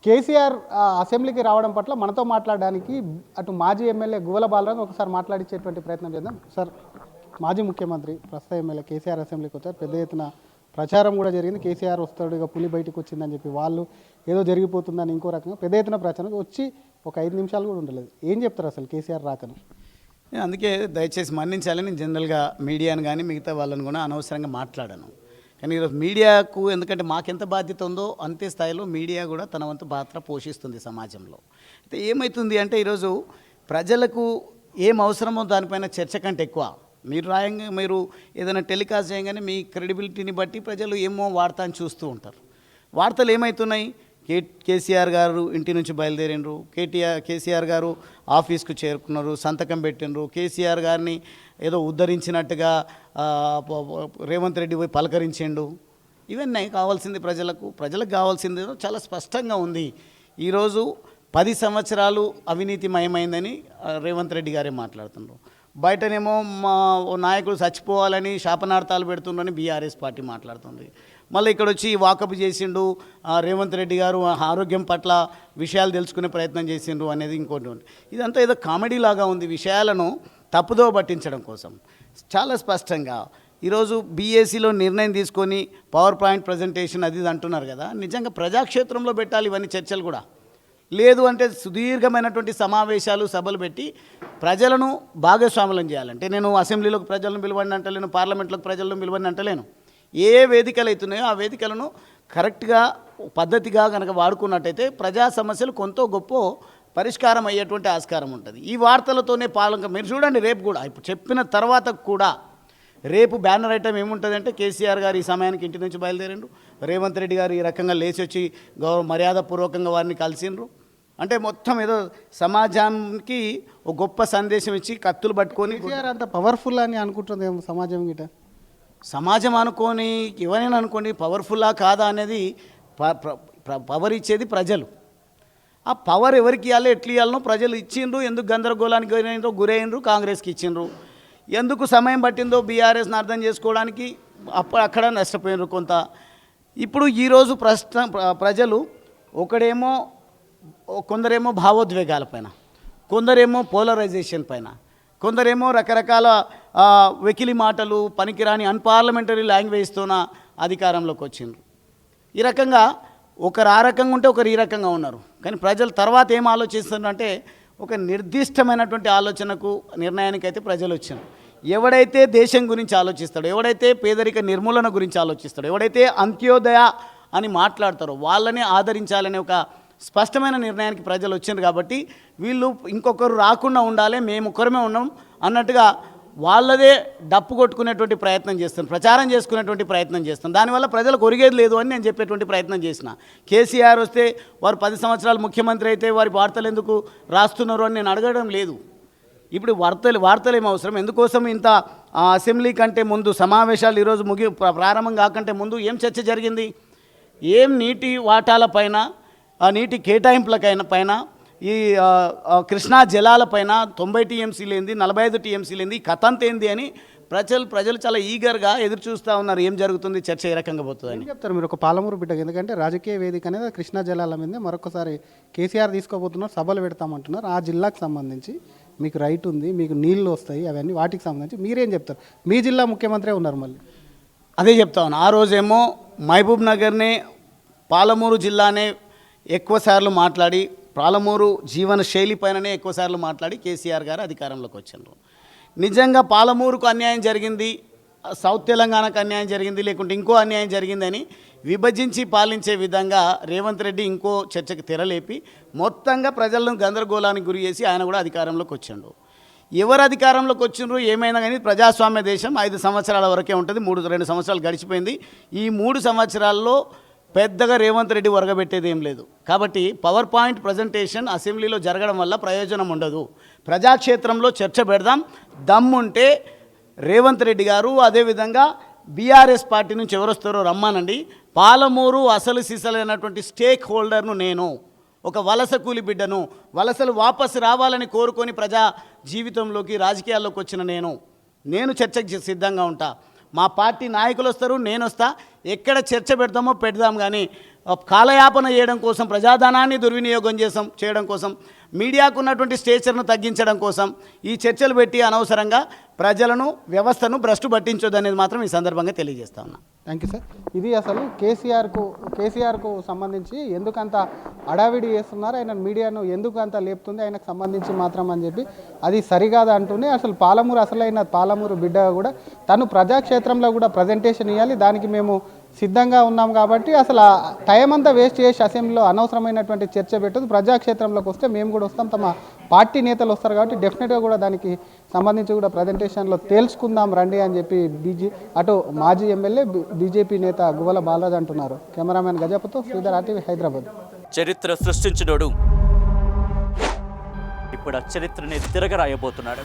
కేసీఆర్ అసెంబ్లీకి రావడం పట్ల మనతో మాట్లాడడానికి అటు మాజీ ఎమ్మెల్యే గువ్వల బాలరాజు ఒకసారి మాట్లాడించేటువంటి ప్రయత్నం చేద్దాం. సార్, మాజీ ముఖ్యమంత్రి ప్రస్తుత ఎమ్మెల్యే కేసీఆర్ అసెంబ్లీకి వచ్చారు. పెద్ద ఎత్తున ప్రచారం కూడా జరిగింది. కేసీఆర్ వస్తాడు, ఇక పులి బయటకు వచ్చిందని చెప్పి వాళ్ళు ఏదో జరిగిపోతుందని ఇంకో రకంగా పెద్ద ఎత్తున ప్రచారం వచ్చి ఒక 5 నిమిషాలు కూడా ఉండలేదు. ఏం చెప్తారు అసలు కేసీఆర్ రాకను? అందుకే దయచేసి మన్నించాలని నేను జనరల్గా మీడియాను కానీ మిగతా వాళ్ళని కూడా అనవసరంగా మాట్లాడాను. కానీ ఈరోజు మీడియాకు ఎందుకంటే మాకెంత బాధ్యత ఉందో అంతే స్థాయిలో మీడియా కూడా తన వంతు పాత్ర పోషిస్తుంది సమాజంలో. అయితే ఏమవుతుంది అంటే ఈరోజు ప్రజలకు ఏం అవసరమో దానిపైన చర్చ కంటే ఎక్కువ మీరు ఏదైనా టెలికాస్ట్ చేయగానే మీ క్రెడిబిలిటీని బట్టి ప్రజలు ఏమో వార్త అని చూస్తూ ఉంటారు. వార్తలు ఏమవుతున్నాయి? కేసీఆర్ గారు ఇంటి నుంచి బయలుదేరిండ్రు, కేసీఆర్ గారు ఆఫీస్కు చేరుకున్నారు, సంతకం పెట్టినరు, కేసీఆర్ గారిని ఏదో ఉద్ధరించినట్టుగా రేవంత్ రెడ్డి పోయి పలకరించిండు. ఇవన్నీ కావాల్సింది ప్రజలకు కావాల్సింది చాలా స్పష్టంగా ఉంది. ఈరోజు 10 సంవత్సరాలు అవినీతిమయమైందని రేవంత్ రెడ్డి గారే మాట్లాడుతున్నారు. బయటనేమో మా నాయకుడు చచ్చిపోవాలని శాపనార్థాలు పెడుతుండని బీఆర్ఎస్ పార్టీ మాట్లాడుతుంది. మళ్ళీ ఇక్కడ వచ్చి వాకప్ చేసిండు, రేవంత్ రెడ్డి గారు ఆరోగ్యం పట్ల విషయాలు తెలుసుకునే ప్రయత్నం చేసిండ్రు అనేది ఇంకోటి. ఇదంతా ఏదో కామెడీ లాగా ఉంది. విషయాలను తప్పుదో పట్టించడం కోసం చాలా స్పష్టంగా ఈరోజు బీఏసీలో నిర్ణయం తీసుకొని పవర్ పాయింట్ ప్రజెంటేషన్ అది అంటున్నారు కదా. నిజంగా ప్రజాక్షేత్రంలో పెట్టాలి ఇవన్నీ చర్చలు కూడా. లేదు అంటే సుదీర్ఘమైనటువంటి సమావేశాలు సభలు పెట్టి ప్రజలను భాగస్వాములను చేయాలంటే నేను అసెంబ్లీలోకి ప్రజలను పిలవండి అంటలేను, పార్లమెంట్లోకి ప్రజలను పిలవండి అంటలేను. ఏ వేదికలు అవుతున్నాయో ఆ వేదికలను కరెక్ట్గా పద్ధతిగా కనుక వాడుకున్నట్టయితే ప్రజా సమస్యలు కొంత గొప్ప పరిష్కారం అయ్యేటువంటి ఆస్కారం ఉంటుంది. ఈ వార్తలతోనే మీరు చూడండి, రేపు కూడా ఇప్పుడు చెప్పిన తర్వాత కూడా రేపు బ్యానర్ ఐటమ్ ఏముంటుందంటే కేసీఆర్ గారు ఈ సమయానికి ఇంటి నుంచి బయలుదేరిండ్రు, రేవంత్ రెడ్డి గారు ఈ రకంగా లేచి వచ్చి మర్యాదపూర్వకంగా వారిని కలిసిండ్రు. అంటే మొత్తం ఏదో సమాజానికి ఒక గొప్ప సందేశం ఇచ్చి కత్తులు పట్టుకొని కేసీఆర్ అంత పవర్ఫుల్ అని అనుకుంటుంది సమాజం గిట. సమాజం అనుకొని ఎవరైనా అనుకోండి, పవర్ఫుల్లా కాదా అనేది పవర్ ఇచ్చేది ప్రజలు. ఆ పవర్ ఎవరికి ఇవ్వాలి, ఎట్లా ఇవ్వాలనో ప్రజలు ఇచ్చిండ్రు. ఎందుకు గందరగోళానికి గురైనరు, కాంగ్రెస్కి ఇచ్చిండ్రు. ఎందుకు సమయం పట్టిందో బీఆర్ఎస్ని అర్థం చేసుకోవడానికి అక్కడ నష్టపోయినరు కొంత. ఇప్పుడు ఈరోజు ప్రజలు కొందరేమో భావోద్వేగాల పైన, కొందరేమో పోలరైజేషన్ పైన, కొందరేమో రకరకాల వెకిలి మాటలు, పనికిరాని అన్పార్లమెంటరీ లాంగ్వేజ్తోన అధికారంలోకి వచ్చిండ్రు. ఈ రకంగా ఒకరు ఆ రకంగా ఉంటే ఒకరు ఈ రకంగా ఉన్నారు. కానీ ప్రజలు తర్వాత ఏం ఆలోచిస్తున్నారంటే ఒక నిర్దిష్టమైనటువంటి ఆలోచనకు నిర్ణయానికి అయితే ప్రజలు వచ్చారు. ఎవడైతే దేశం గురించి ఆలోచిస్తాడో, ఎవడైతే పేదరిక నిర్మూలన గురించి ఆలోచిస్తాడో, ఎవడైతే అంత్యోదయ అని మాట్లాడతారో వాళ్ళని ఆదరించాలనే ఒక స్పష్టమైన నిర్ణయానికి ప్రజలు వచ్చింది. కాబట్టి వీళ్ళు ఇంకొకరు రాకుండా ఉండాలి, మేము ఒక్కరమే ఉన్నాం అన్నట్టుగా వాళ్ళదే డప్పు కొట్టుకునేటువంటి ప్రయత్నం చేస్తాను, ప్రచారం చేసుకునేటువంటి ప్రయత్నం చేస్తాను. దానివల్ల ప్రజలకు ఒరిగేది లేదు అని నేను చెప్పేటువంటి ప్రయత్నం చేసిన. కేసీఆర్ వస్తే వారు 10 సంవత్సరాలు ముఖ్యమంత్రి అయితే వారి వార్తలు ఎందుకు రాస్తున్నారు అని నేను అడగడం లేదు. ఇప్పుడు వార్తలు ఏం అవసరం? ఎందుకోసం ఇంత అసెంబ్లీ కంటే ముందు సమావేశాలు ఈరోజు ప్రారంభం కాకంటే ముందు ఏం చర్చ జరిగింది? ఏం నీటి వాటాల నీటి కేటాయింపులకైనా పైన, ఈ కృష్ణా జలాలపైన 90 టీఎంసీలు ఏంది, 45 టీఎంసీలు ఏంది, కథంత ఏంది అని ప్రజలు చాలా ఈగర్గా ఎదురు చూస్తూ ఉన్నారు. ఏం జరుగుతుంది, చర్చ ఏ రకంగా పోతుందని చెప్తారు మీరు ఒక పాలమూరు బిడ్డగా. ఎందుకంటే రాజకీయ వేదిక అనేది కృష్ణా జలాల మీద మరొకసారి కేసీఆర్ తీసుకోబోతున్నారు, సభలు పెడతామంటున్నారు. ఆ జిల్లాకు సంబంధించి మీకు రైట్ ఉంది, మీకు నీళ్ళు వస్తాయి, అవన్నీ వాటికి సంబంధించి మీరేం చెప్తారు? మీ జిల్లా ముఖ్యమంత్రి ఉన్నారు, మళ్ళీ అదే చెప్తా ఉన్నాను. ఆ రోజేమో మహబూబ్ నగర్నే, పాలమూరు జిల్లానే ఎక్కువసార్లు మాట్లాడి, పాలమూరు జీవన శైలి పైననే ఎక్కువసార్లు మాట్లాడి కేసీఆర్ గారు అధికారంలోకి వచ్చారు. నిజంగా పాలమూరుకు అన్యాయం జరిగింది, సౌత్ తెలంగాణకు అన్యాయం జరిగింది, లేకుంటే ఇంకో అన్యాయం జరిగిందని విభజించి పాలించే విధంగా రేవంత్ రెడ్డి ఇంకో చర్చకు తెరలేపి మొత్తంగా ప్రజలను గందరగోళానికి గురి చేసి ఆయన కూడా అధికారంలోకి వచ్చాడు. ఎవరు అధికారంలోకి వచ్చిండ్రు ఏమైనా కానీ ప్రజాస్వామ్య దేశం 5 సంవత్సరాల వరకే ఉంటుంది. 2 సంవత్సరాలు గడిచిపోయింది. ఈ 3 సంవత్సరాల్లో పెద్దగా రేవంత్ రెడ్డి ఒరగబెట్టేది ఏం లేదు. కాబట్టి పవర్ పాయింట్ ప్రజెంటేషన్ అసెంబ్లీలో జరగడం వల్ల ప్రయోజనం ఉండదు. ప్రజాక్షేత్రంలో చర్చ పెడదాం. దమ్ముంటే రేవంత్ రెడ్డి గారు, అదేవిధంగా బీఆర్ఎస్ పార్టీ నుంచి ఎవరు వస్తారో రమ్మానండి. పాలమూరు అసలు సిసలైనటువంటి స్టేక్ హోల్డర్ను నేను, ఒక వలస కూలి బిడ్డను, వలసలు వాపసు రావాలని కోరుకొని ప్రజా జీవితంలోకి రాజకీయాల్లోకి వచ్చిన నేను చర్చకు సిద్ధంగా ఉంటా. మా పార్టీ నాయకులు వస్తారు, నేను వస్తా. ఎక్కడ చర్చ పెడదామో పెడదాం, కానీ కాలయాపన చేయడం కోసం, ప్రజాధనాన్ని దుర్వినియోగం చేయడం కోసం, మీడియాకు ఉన్నటువంటి స్టేచర్ను తగ్గించడం కోసం ఈ చర్చలు పెట్టి అనవసరంగా ప్రజలను, వ్యవస్థను భ్రష్టు పట్టించొద్దనేది మాత్రం ఈ సందర్భంగా తెలియజేస్తా ఉన్నా. Thank you sir. ఇది అసలు కేసీఆర్కు సంబంధించి ఎందుకంత అడావిడి చేస్తున్నారు, ఆయన మీడియాను ఎందుకు అంత లేపుతుంది, ఆయనకు సంబంధించి మాత్రం అని చెప్పి అది సరికాదు అంటూనే అసలు అసలైన పాలమూరు బిడ్డ కూడా తను ప్రజాక్షేత్రంలో కూడా ప్రజెంటేషన్ ఇవ్వాలి, దానికి మేము సిద్ధంగా ఉన్నాం కాబట్టి అసలు టైం అంతా వేస్ట్ చేసి అసెంబ్లీలో అనవసరమైనటువంటి చర్చ పెట్టదు, ప్రజాక్షేత్రంలోకి వస్తే మేము కూడా వస్తాం, తమ పార్టీ నేతలు వస్తారు కాబట్టి డెఫినెట్గా కూడా దానికి సంబంధించి కూడా ప్రజెంటేషన్లో తేల్చుకుందాం రండి అని చెప్పి అటు మాజీ ఎమ్మెల్యే బీజేపీ నేత గువ్వల బాలరాజు అంటున్నారు. కెమెరామెన్ గజపతో శ్రీధర్, RTV, హైదరాబాద్. చరిత్ర సృష్టించినోడు ఇప్పుడు ఆ చరిత్రని తిరగరాయబోతున్నాడు.